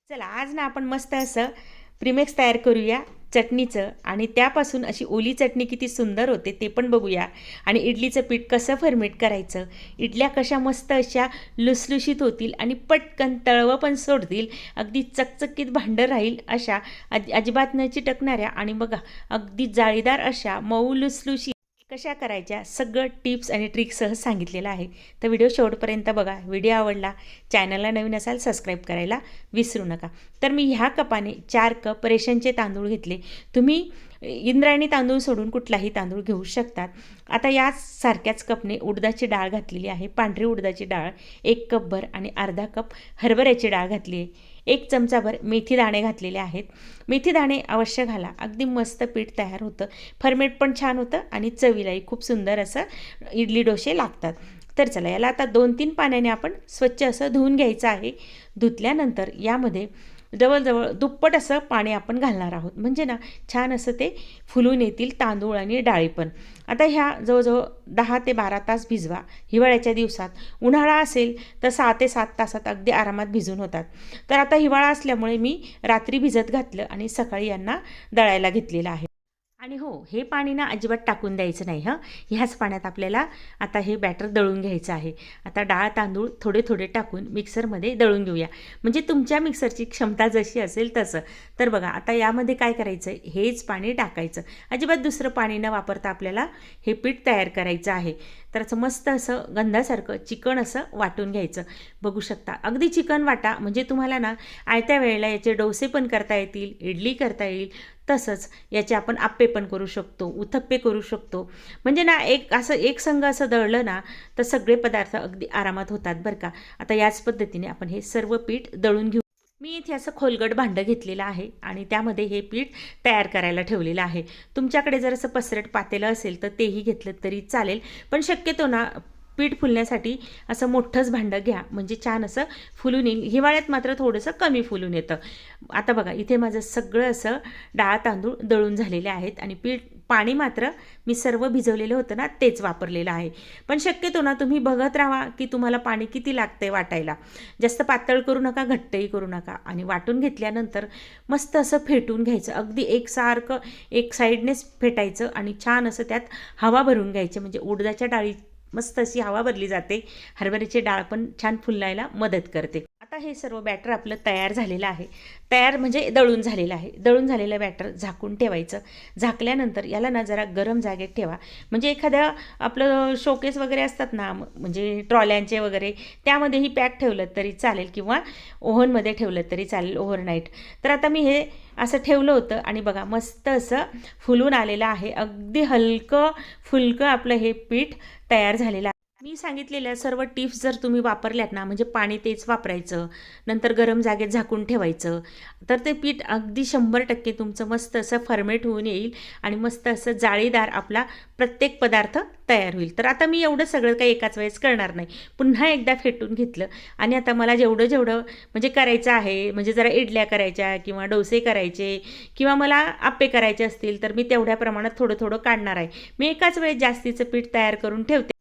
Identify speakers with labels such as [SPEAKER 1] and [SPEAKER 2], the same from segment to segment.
[SPEAKER 1] चला आज ना आपण मस्त असं प्रीमिक्स तयार करूया चटणीचं आणि त्यापासून अशी ओली चटणी किती सुंदर होते ते पण बघूया. आणि इडलीचं पीठ कसं फर्मेट करायचं, इडल्या कशा मस्त अशा लुसलुशीत होतील आणि पटकन तळवं पण सोडतील, अगदी चकचकीत भांडं राहील अशा अजिबात न चिटकणाऱ्या आणि बघा अगदी जाळीदार अशा मऊ लुसलुशीत कशा करायच्या सगळं टिप्स आणि ट्रिक्ससह सांगितलेलं आहे. तर व्हिडिओ शेवटपर्यंत बघा. व्हिडिओ आवडला, चॅनलला नवीन असाल सबस्क्राईब करायला विसरू नका. तर मी ह्या कपाने 4 कप रेशनचे तांदूळ घेतले. तुम्ही इंद्रायणी तांदूळ सोडून कुठलाही तांदूळ घेऊ शकतात. आता याच सारख्याच कपने उडदाची डाळ घातलेली आहे, पांढरी उडदाची डाळ 1 कपभर आणि अर्धा कप हरभऱ्याची डाळ घातली आहे. 1 चमचाभर मेथी दाणे घातलेले आहेत. मेथी दाणे अवश्य घाला, अगदी मस्त पीठ तयार होतं, फर्मेट पण छान होतं आणि चवीलाही खूप सुंदर असं इडली डोसे लागतात. तर चला याला आता 2-3 पाण्याने आपण स्वच्छ असं धुवून घ्यायचं आहे. धुतल्यानंतर यामध्ये जवळजवळ दुप्पट असं पाणी आपण घालणार आहोत, म्हणजे ना छान असं ते फुलून येतील तांदूळ आणि डाळी पण. आता ह्या जवळजवळ 10 ते 12 तास भिजवा. हिवाळ्याच्या दिवसात, उन्हाळा असेल तर 6 ते 7 तासात अगदी आरामात भिजून होतात. तर आता हिवाळा असल्यामुळे मी रात्री भिजत घातलं आणि सकाळी यांना दळायला घेतलेलं आहे. आणि हो, हे पाणी ना अजिबात टाकून द्यायचं नाही हं. ह्याच पाण्यात आपल्याला आता हे बॅटर दळून घ्यायचं आहे. आता डाळ तांदूळ थोडे थोडे टाकून मिक्सरमध्ये दळून घेऊया, म्हणजे तुमच्या मिक्सरची क्षमता जशी असेल तसं. तर बघा आता यामध्ये काय करायचं आहे, हेच पाणी टाकायचं, अजिबात दुसरं पाणी न वापरता आपल्याला हे पीठ तयार करायचं आहे. तर असं मस्त असं गंधासारखं चिकन असं वाटून घ्यायचं. बघू शकता अगदी चिकन वाटा, म्हणजे तुम्हाला ना आयत्या वेळेला याचे डोसे पण करता येतील, इडली करता येईल, तसंच याचे आपण आप्पे पण करू शकतो, उथप्पे करू शकतो. म्हणजे ना एक संघ असं दळलं ना तर सगळे पदार्थ अगदी आरामात होतात बरं का. आता याच पद्धतीने आपण हे सर्व पीठ दळून घेऊ. मी इथे असं खोलगट भांडं घेतलेलं आहे आणि त्यामध्ये हे पीठ तयार करायला ठेवलेलं आहे. तुमच्याकडे जर असं पसरट पातेलं असेल तर तेही घेतलं तरी चालेल, पण शक्यतो ना पीठ फुलण्यासाठी असं मोठंच भांडं घ्या, म्हणजे छान असं फुलून येईल. हिवाळ्यात मात्र थोडंसं कमी फुलून येतं. आता बघा इथे माझं सगळं असं डाळ तांदूळ दळून झालेले आहेत आणि पाणी मात्र मी सर्व भिजवलेलं होतं ना तेच वापरलेलं आहे. पण शक्यतो ना तुम्ही बघत राहा की तुम्हाला पाणी किती लागतंय वाटायला. जास्त पातळ करू नका, घट्टही करू नका. आणि वाटून घेतल्यानंतर मस्त असं फेटून घ्यायचं, अगदी एकसारखं एक साईडनेच फेटायचं आणि छान असं त्यात हवा भरून घ्यायची, म्हणजे उडदाच्या डाळी मस्त अशी हवा भरली जाते. हरभऱ्याची डाळ पण छान फुलायला मदत करते. आता हे सर्व बॅटर आपलं तयार झालेलं आहे. तयार म्हणजे दळून झालेलं आहे. दळून झालेलं बॅटर झाकून ठेवायचं. झाकल्यानंतर याला ना जरा गरम जागेत ठेवा, म्हणजे एखाद्या आपलं शोकेस वगैरे असतात ना, म्हणजे ट्रॉल्यांचे वगैरे, त्यामध्येही पॅक ठेवलं तरी चालेल किंवा ओव्हनमध्ये ठेवलं तरी चालेल ओव्हरनाईट. तर आता मी हे असं ठेवलं होतं आणि बघा मस्त असं फुलून आलेलं आहे. अगदी हलकं फुलकं आपलं हे पीठ तयार झालेलं आहे. मी सांगितलेल्या सर्व टिप्स जर तुम्ही वापरल्यात ना, म्हणजे पाणी तेच वापरायचं, नंतर गरम जागेत झाकून ठेवायचं, तर ते पीठ अगदी 100% तुमचं मस्त असं फर्मेट होऊन येईल आणि मस्त असं जाळीदार आपला प्रत्येक पदार्थ तयार होईल. तर आता मी एवढं सगळं काही एकाच वेळेस करणार नाही, पुन्हा एकदा फेटून घेतलं आणि आता मला जेवढं जेवढं म्हणजे करायचं आहे, म्हणजे जरा इडल्या करायच्या किंवा डोसे करायचे किंवा मला आप्पे करायचे असतील तर मी तेवढ्या प्रमाणात थोडं थोडं काढणार आहे. मी एकाच वेळेस जास्तीचं पीठ तयार करून ठेवते.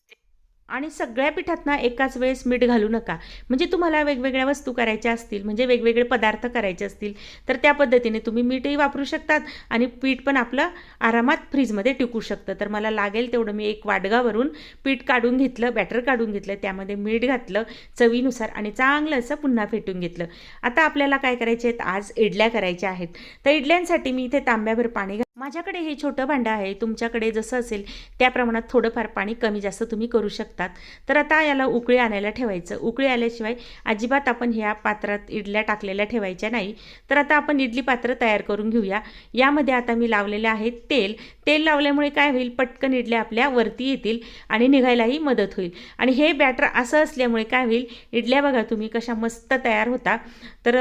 [SPEAKER 1] आणि सगळ्या पिठात ना एकाच वेळेस मीठ घालू नका, म्हणजे तुम्हाला वेगवेगळ्या वस्तू करायच्या असतील, म्हणजे वेगवेगळे पदार्थ करायचे असतील तर त्या पद्धतीने तुम्ही मीठही वापरू शकतात आणि पीठ पण आपलं आरामात फ्रीजमध्ये टिकू शकतं. तर मला लागेल तेवढं मी एक वाडगावरून पीठ काढून घेतलं, बॅटर काढून घेतलं, त्यामध्ये मीठ घातलं चवीनुसार आणि चांगलं असं पुन्हा फेटून घेतलं. आता आपल्याला काय करायचे आहेत, आज इडल्या करायच्या आहेत. तर इडल्यांसाठी मी इथे तांब्याभर पाणी माझ्याकडे हे छोटं भांडं आहे, तुमच्याकडे जसं असेल त्या प्रमाणात थोडंफार पाणी कमी जास्त तुम्ही करू शकतात. तर आता याला उकळी आणायला ठेवायचं. उकळी आल्याशिवाय अजिबात आपण ह्या पात्रात इडल्या टाकलेल्या ठेवायच्या नाही. तर आता आपण इडली पात्र तयार करून घेऊया. यामध्ये आता मी लावलेले आहे तेल. तेल लावल्यामुळे काय होईल, पटकन इडल्या आपल्या वरती येतील आणि निघायलाही मदत होईल. आणि हे बॅटर असं असल्यामुळे काय होईल, इडल्या बघा तुम्ही कशा मस्त तयार होता. तर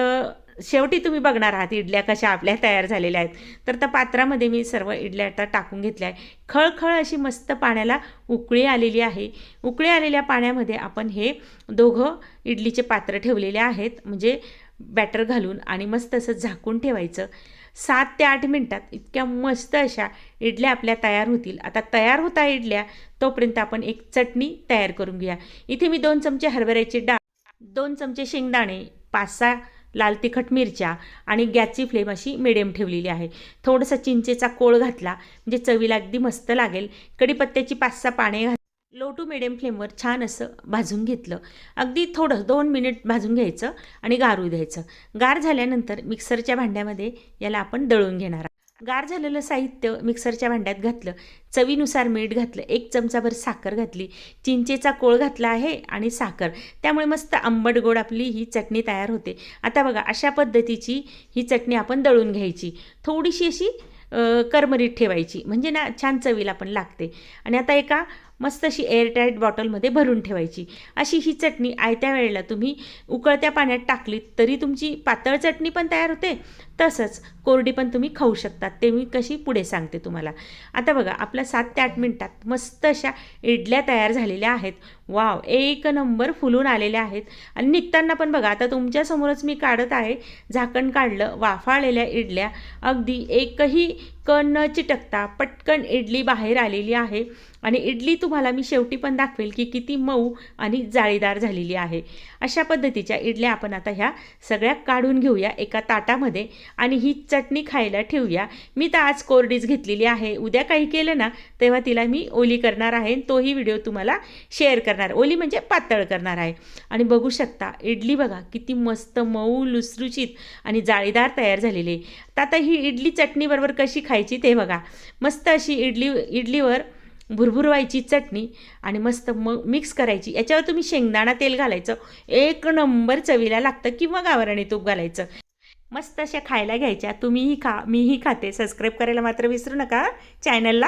[SPEAKER 1] शेवटी तुम्ही बघणार आहात इडल्या कशा आपल्या तयार झालेल्या आहेत. तर त्या पात्रामध्ये मी सर्व इडल्या आता टाकून घेतल्या आहे. खळखळ अशी मस्त पाण्याला उकळी आलेली आहे. उकळी आलेल्या पाण्यामध्ये आपण हे दोघं इडलीचे पात्र ठेवलेले आहेत, म्हणजे बॅटर घालून आणि मस्त असं झाकून ठेवायचं. 7 ते 8 मिनटात इतक्या मस्त अशा इडल्या आपल्या तयार होतील. आता तयार होता इडल्या तोपर्यंत आपण एक चटणी तयार करून घेऊया. इथे मी 2 चमचे हरभऱ्याची डाळ, 2 चमचे शेंगदाणे, 5-6 लाल तिखट मिरच्या आणि गॅसची फ्लेम अशी मिडियम ठेवलेली आहे. थोडंसं चिंचेचा कोळ घातला म्हणजे चवीला अगदी मस्त लागेल. कढीपत्त्याची 5-6 पाने लो टू मिडियम फ्लेमवर छान असं भाजून घेतलं. अगदी थोडं 2 मिनिट भाजून घ्यायचं आणि गारू द्यायचं. गार झाल्यानंतर मिक्सरच्या भांड्यामध्ये याला आपण दळून घेणार आहोत. गार झालेलं साहित्य मिक्सरच्या भांड्यात घातलं. चवीनुसार मीठ घातलं. 1 चमचाभर साखर घातली. चिंचेचा कोळ घातला आहे आणि साखर. त्यामुळे मस्त आंबट गोड आपली ही चटणी तयार होते. आता बघा अशा पद्धतीची ही चटणी आपण दळून घ्यायची. थोडीशी अशी करमरीत ठेवायची म्हणजे ना छान चवीला पण लागते. आणि आता एका मस्त अशी एअरटाईट बॉटलमध्ये भरून ठेवायची. अशी ही चटणी आयत्या वेळेला तुम्ही उकळत्या पाण्यात टाकलीत तरी तुमची पातळ चटणी पण तयार होते, तसंच कोरडी पण तुम्ही खाऊ शकतात. ते मी कशी पुढे सांगते तुम्हाला. आता बघा आपल्या 7 ते 8 मिनिटात मस्त अशा इडल्या तयार झालेल्या आहेत. वाव, एक नंबर फुलून आलेल्या आहेत. आणि निघताना पण बघा आता तुमच्यासमोरच मी काढत आहे. झाकण काढलं. वाफाळलेल्या इडल्या अगदी एकही कण न चिटकता पटकन इडली बाहेर आलेली आहे. आणि इडली तुम्हाला मी शेवटी पण दाखवेल की किती मऊ आणि जाळीदार झालेली आहे. अशा पद्धतीच्या इडल्या आपण आता ह्या सगळ्या काढून घेऊया एका ताटामध्ये आणि ही चटणी खायला ठेवूया. मी तर आज कोरडीच घेतलेली आहे. उद्या काही केलं ना तेव्हा तिला मी ओली करणार आहे. तोही व्हिडिओ तुम्हाला शेअर करणार. ओली म्हणजे पातळ करणार आहे. आणि बघू शकता इडली बघा किती मस्त मऊ लुसलुशीत आणि जाळीदार तयार झालेली आहे. तर आता ही इडली चटणीबरोबर कशी खायची ते बघा. मस्त अशी इडलीवर भुरभुरवायची चटणी आणि मस्त मिक्स करायची. याच्यावर तुम्ही शेंगदाणा तेल घालायचं. एक नंबर चवीला लागतं किंवा गावरानी तूप घालायचं. मस्त अशा खायला घ्यायच्या. तुम्हीही खा, मीही खाते. सबस्क्राईब करायला मात्र विसरू नका चॅनलला.